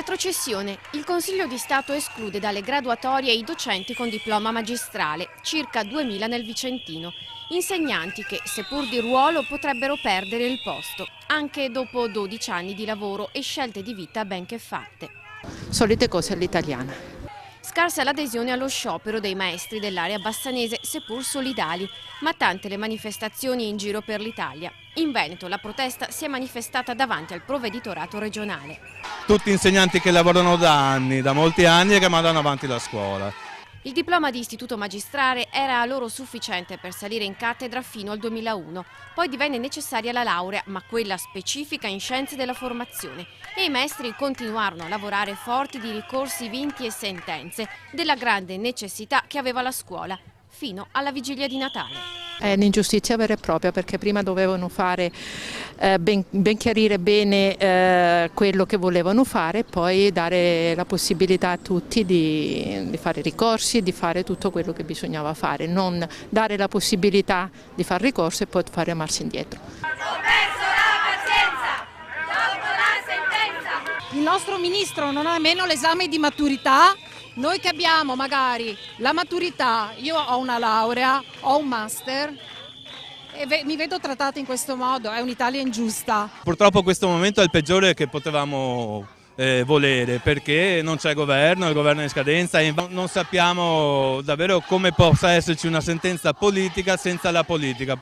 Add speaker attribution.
Speaker 1: Retrocessione. Il Consiglio di Stato esclude dalle graduatorie i docenti con diploma magistrale, circa 2000 nel Vicentino. Insegnanti che, seppur di ruolo, potrebbero perdere il posto, anche dopo 12 anni di lavoro e scelte di vita ben che fatte.
Speaker 2: Solite cose all'italiana.
Speaker 1: Scarsa l'adesione allo sciopero dei maestri dell'area bassanese, seppur solidali, ma tante le manifestazioni in giro per l'Italia. In Veneto la protesta si è manifestata davanti al provveditorato regionale.
Speaker 3: Tutti insegnanti che lavorano da molti anni e che mandano avanti la scuola.
Speaker 1: Il diploma di istituto magistrale era a loro sufficiente per salire in cattedra fino al 2001. Poi divenne necessaria la laurea, ma quella specifica in scienze della formazione. E i maestri continuarono a lavorare forti di ricorsi vinti e sentenze, della grande necessità che aveva la scuola, fino alla vigilia di Natale.
Speaker 2: È un'ingiustizia vera e propria, perché prima dovevano fare ben chiarire bene quello che volevano fare e poi dare la possibilità a tutti di fare ricorsi e di fare tutto quello che bisognava fare, non dare la possibilità di fare ricorso e poi fare marcia indietro.
Speaker 4: Il nostro ministro non ha nemmeno l'esame di maturità, noi che abbiamo magari la maturità, io ho una laurea, ho un master e mi vedo trattata in questo modo, è un'Italia ingiusta.
Speaker 3: Purtroppo questo momento è il peggiore che potevamo volere, perché non c'è governo, il governo è in scadenza e non sappiamo davvero come possa esserci una sentenza politica senza la politica.